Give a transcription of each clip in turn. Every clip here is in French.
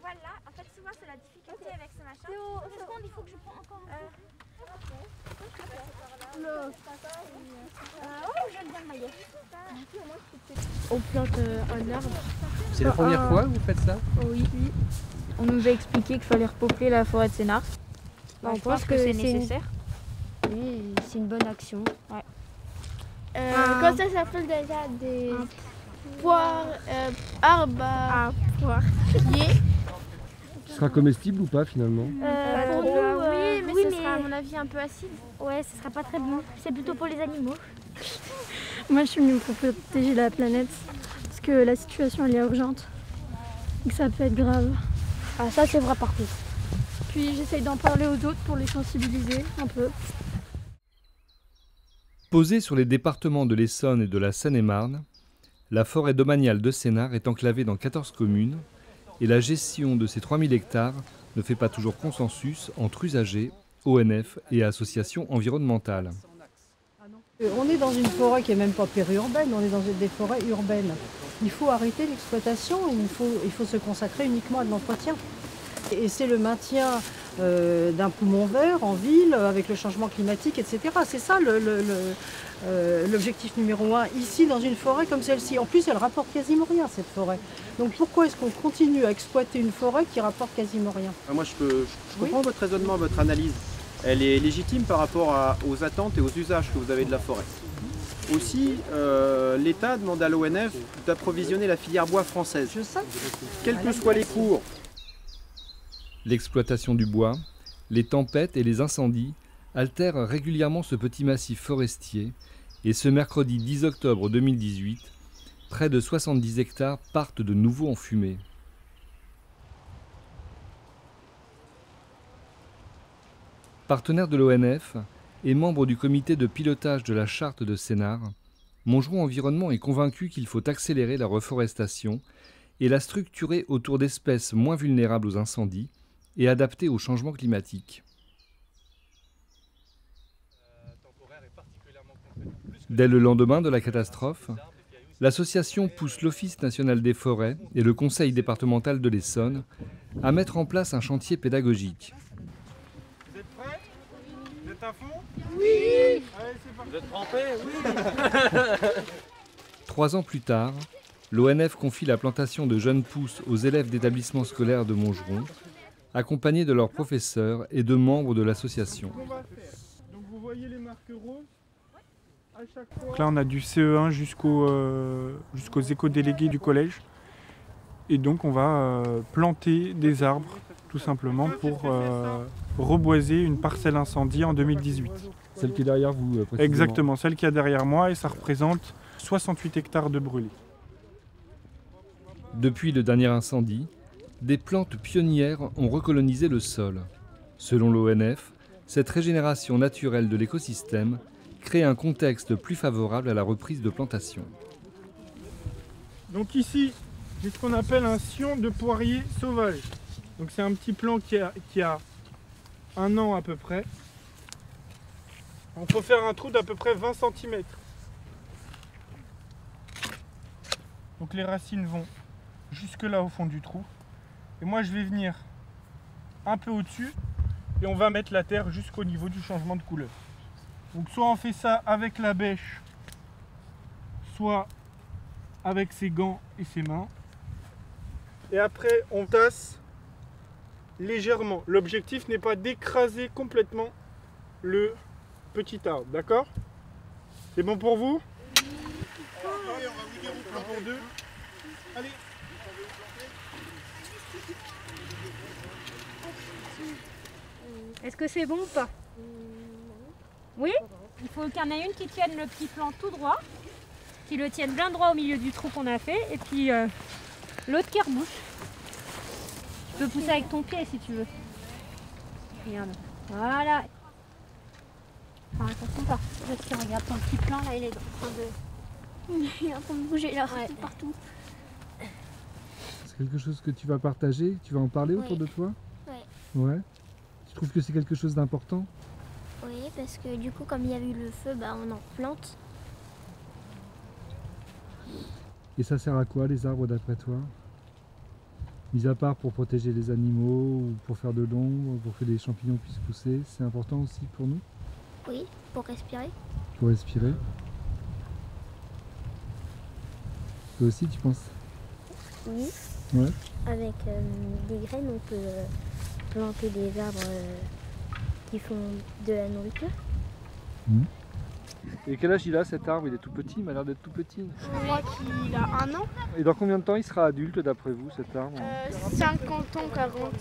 poil là, en fait souvent c'est la difficulté avec ce machin. Une seconde, il faut que je prenne encore un peu. Oui, j'aime bien le maillet. On plante un arbre. C'est la première fois que vous faites ça? Oui. On nous a expliqué qu'il fallait repeupler la forêt de Sénart. On pense que c'est nécessaire. Oui, c'est une bonne action. Ouais. Comme ça s'appelle déjà des poires, arbres à poiriers. Ce sera comestible ou pas finalement? Pour nous, oui, mais ce sera à mais- mon avis un peu acide. Ouais, ce sera pas très bon. C'est plutôt pour les animaux. Moi, je suis venue pour protéger la planète parce que la situation elle est urgente et que ça peut être grave. Ah, ça c'est vrai partout. Puis j'essaye d'en parler aux autres pour les sensibiliser un peu. Posée sur les départements de l'Essonne et de la Seine-et-Marne, la forêt domaniale de Sénart est enclavée dans 14 communes et la gestion de ces 3000 hectares ne fait pas toujours consensus entre usagers, ONF et associations environnementales. On est dans une forêt qui n'est même pas périurbaine, on est dans des forêts urbaines. Il faut arrêter l'exploitation, il faut se consacrer uniquement à de l'entretien. Et c'est le maintien d'un poumon vert en ville, avec le changement climatique, etc. C'est ça l'objectif numéro 1, ici dans une forêt comme celle-ci. En plus, elle rapporte quasiment rien, cette forêt. Donc pourquoi est-ce qu'on continue à exploiter une forêt qui rapporte quasiment rien? Moi, je comprends votre raisonnement, votre analyse. Elle est légitime par rapport aux attentes et aux usages que vous avez de la forêt. Aussi, l'État demande à l'ONF d'approvisionner la filière bois française. Je sais. Quels que soient les cours. L'exploitation du bois, les tempêtes et les incendies altèrent régulièrement ce petit massif forestier et ce mercredi 10 octobre 2018, près de 70 hectares partent de nouveau en fumée. Partenaire de l'ONF et membre du comité de pilotage de la charte de Sénart, Montgeron Environnement est convaincu qu'il faut accélérer la reforestation et la structurer autour d'espèces moins vulnérables aux incendies et adaptées au changement climatique. Dès le lendemain de la catastrophe, l'association pousse l'Office national des forêts et le conseil départemental de l'Essonne à mettre en place un chantier pédagogique. Vous êtes prêts? Vous êtes à fond? Oui! Allez, c'est parti. Vous êtes trempés? Oui! 3 ans plus tard, l'ONF confie la plantation de jeunes pousses aux élèves d'établissements scolaires de Montgeron, accompagnés de leurs professeurs et de membres de l'association. Donc vous voyez les marques roses à chaque fois. Donc là, on a du CE1 jusqu'aux éco-délégués du collège. Et donc, on va planter des arbres, tout simplement, pour reboiser une parcelle incendie en 2018. Celle qui est derrière vous, précisément. Exactement, celle qui est derrière moi, et ça représente 68 hectares de brûlés. Depuis le dernier incendie, des plantes pionnières ont recolonisé le sol. Selon l'ONF, cette régénération naturelle de l'écosystème crée un contexte plus favorable à la reprise de plantation. Donc ici, j'ai ce qu'on appelle un sion de poirier sauvage. Donc c'est un petit plant qui a 1 an à peu près. Il faut faire un trou d'à peu près 20 cm. Donc les racines vont jusque là au fond du trou. Et moi je vais venir un peu au-dessus et on va mettre la terre jusqu'au niveau du changement de couleur. Donc soit on fait ça avec la bêche, soit avec ses gants et ses mains. Et après on tasse légèrement. L'objectif n'est pas d'écraser complètement le petit arbre, d'accord? C'est bon pour vous? On va vous dire un pour deux. Allez. Est-ce que c'est bon ou pas? Oui? Il faut qu'il y en ait une qui tienne le petit flanc tout droit, qui le tienne bien droit au milieu du trou qu'on a fait, et puis l'autre qui rebouche. Tu peux pousser avec ton pied si tu veux. Regarde. Voilà. Enfin, attention pas. Regarde ton petit flanc là, il est en train de... Il est en train de bouger là, Ouais. partout. C'est quelque chose que tu vas partager? Tu vas en parler autour de toi? Ouais. Ouais. Tu trouves que c'est quelque chose d'important? Oui, parce que du coup, comme il y a eu le feu, bah, on en plante. Et ça sert à quoi les arbres d'après toi? Mis à part pour protéger les animaux ou pour faire de l'ombre, pour que les champignons puissent pousser, c'est important aussi pour nous? Oui, pour respirer. Pour respirer. Toi aussi tu penses? Oui. Ouais. Avec des graines, on peut planter des arbres qui font de la nourriture. Et quel âge il a cet arbre? Il est tout petit, il m'a l'air d'être tout petit. Je crois qu'il a 1 an. Et dans combien de temps il sera adulte d'après vous cet arbre? 50 ans, 40.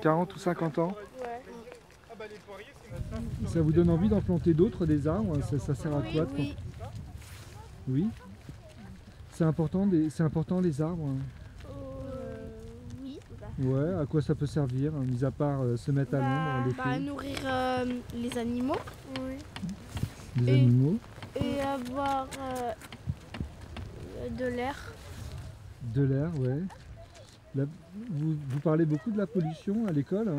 40 ou 50 ans? Ouais. Ça vous donne envie d'en planter d'autres, des arbres? Ça sert à quoi? Oui. Oui. C'est important, les arbres? Oui. Ouais, à quoi ça peut servir, mis à part se mettre à l'ombre l'été? Nourrir les animaux. Oui. Les animaux? Et avoir de l'air. De l'air, ouais. Vous parlez beaucoup de la pollution à l'école?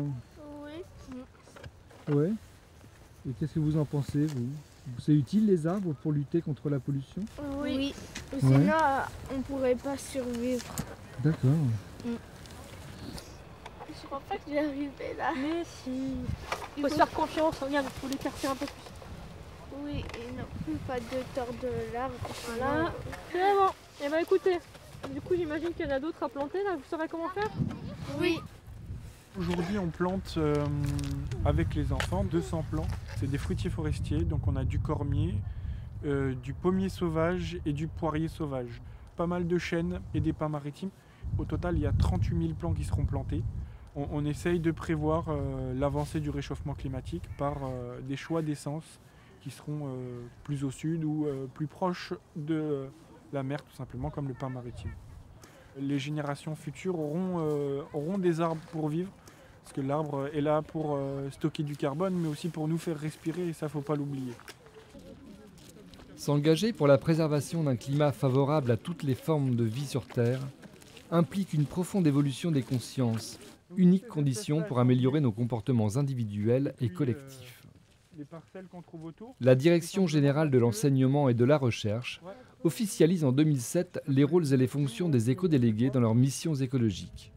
Oui. Ouais. Et qu'est-ce que vous en pensez, vous? C'est utile les arbres pour lutter contre la pollution? Oui. Sinon, on pourrait pas survivre. D'accord. Je crois pas que je vais arriver là. Mais si. Il faut se faire confiance, regarde, il faut l'écarter un peu plus. Oui, et non plus pas de tordre l'arbre. Voilà. C'est bon. Et bah écoutez, du coup j'imagine qu'il y en a d'autres à planter là, vous saurez comment faire? Oui. Aujourd'hui, on plante avec les enfants 200 plants. C'est des fruitiers forestiers, donc on a du cormier, du pommier sauvage et du poirier sauvage. Pas mal de chênes et des pins maritimes. Au total, il y a 38 000 plants qui seront plantés. On essaye de prévoir l'avancée du réchauffement climatique par des choix d'essence qui seront plus au sud ou plus proches de la mer, tout simplement, comme le pin maritime. Les générations futures auront des arbres pour vivre, parce que l'arbre est là pour stocker du carbone, mais aussi pour nous faire respirer, et ça, faut pas l'oublier. S'engager pour la préservation d'un climat favorable à toutes les formes de vie sur Terre implique une profonde évolution des consciences, unique condition pour améliorer nos comportements individuels et collectifs. La Direction générale de l'enseignement et de la recherche officialise en 2007 les rôles et les fonctions des éco-délégués dans leurs missions écologiques.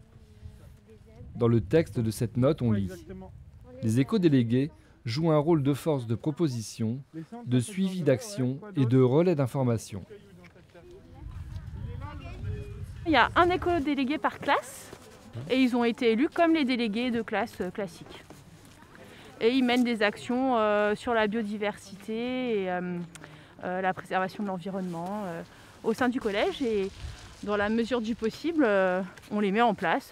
Dans le texte de cette note, on lit « Les éco-délégués jouent un rôle de force de proposition, de suivi d'action et de relais d'information. » Il y a un éco-délégué par classe et ils ont été élus comme les délégués de classe classiques. Et ils mènent des actions sur la biodiversité et la préservation de l'environnement au sein du collège et dans la mesure du possible, on les met en place.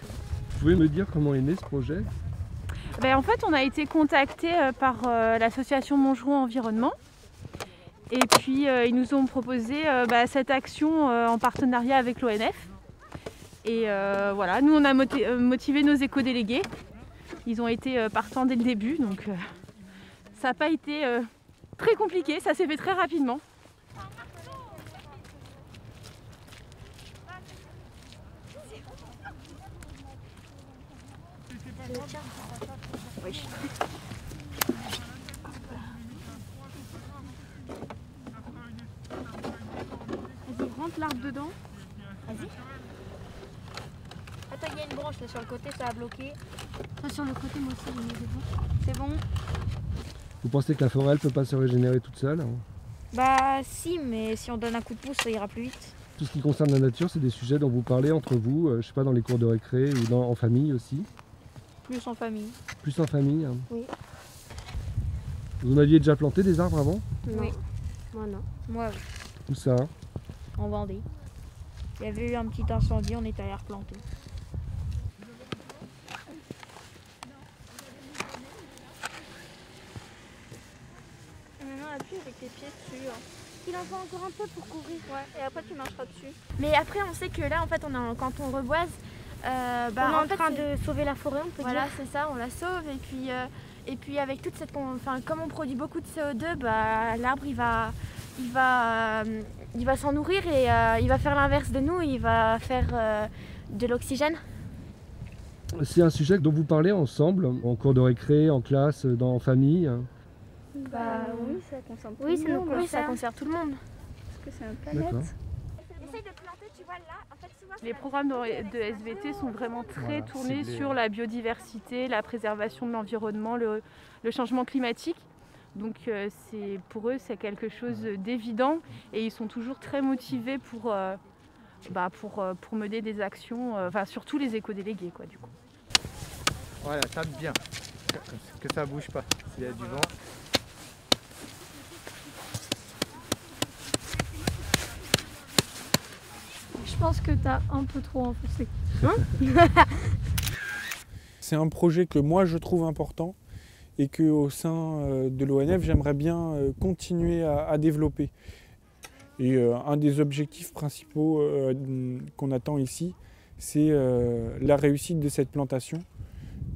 Vous pouvez me dire comment est né ce projet? En fait, on a été contacté par l'association Montgeron Environnement et puis ils nous ont proposé cette action en partenariat avec l'ONF. Et voilà, nous on a motivé nos éco-délégués. Ils ont été partants dès le début, donc ça n'a pas été très compliqué, ça s'est fait très rapidement. Oui. Vas-y, rentre l'arbre dedans. Vas-y. Attends, il y a une branche là sur le côté, ça a bloqué. Sur le côté, moi aussi, j'ai mis des branches. C'est bon? Vous pensez que la forêt elle peut pas se régénérer toute seule? Bah si, mais si on donne un coup de pouce, ça ira plus vite. Tout ce qui concerne la nature, c'est des sujets dont vous parlez entre vous, je sais pas, dans les cours de récré ou en famille aussi? Plus en famille. Plus en famille? Oui. Vous en aviez déjà planté des arbres avant? Oui. Moi non. Moi oui. Où ça? En Vendée. Il y avait eu un petit incendie, on est allé replanter. Maintenant, appuie avec tes pieds dessus. Il en faut encore un peu pour couvrir. Ouais, et après tu marcheras dessus. Mais après, on sait que là, en fait, quand on reboise, on est en train de sauver la forêt, on peut voilà, dire. c'est ça, on la sauve. Et puis avec toute cette... comme on produit beaucoup de CO2, l'arbre, il va s'en nourrir et il va faire l'inverse de nous, il va faire de l'oxygène. C'est un sujet dont vous parlez ensemble, en cours de récré, en classe, en famille? Oui, ça concerne tout le monde. Oui, ça concerne tout le monde. Parce que c'est une planète. D'accord. Essaye de planter, Les programmes de SVT sont vraiment très tournés sur la biodiversité, la préservation de l'environnement, le changement climatique. Donc pour eux, c'est quelque chose d'évident et ils sont toujours très motivés pour mener des actions, surtout les éco-délégués, quoi, du coup. Voilà, tape bien, que ça bouge pas s'il y a du vent. Je pense que tu as un peu trop enfoncé. C'est un projet que moi je trouve important et qu'au sein de l'ONF, j'aimerais bien continuer à développer. Et un des objectifs principaux qu'on attend ici, c'est la réussite de cette plantation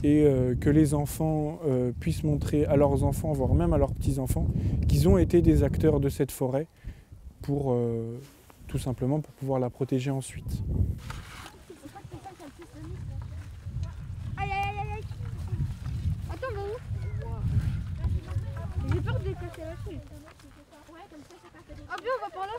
et que les enfants puissent montrer à leurs enfants, voire même à leurs petits-enfants, qu'ils ont été des acteurs de cette forêt pour tout simplement pour pouvoir la protéger ensuite. Aïe aïe aïe aïe. Attends, on va où? J'ai peur de casser la chute. Ah bien, on va par là.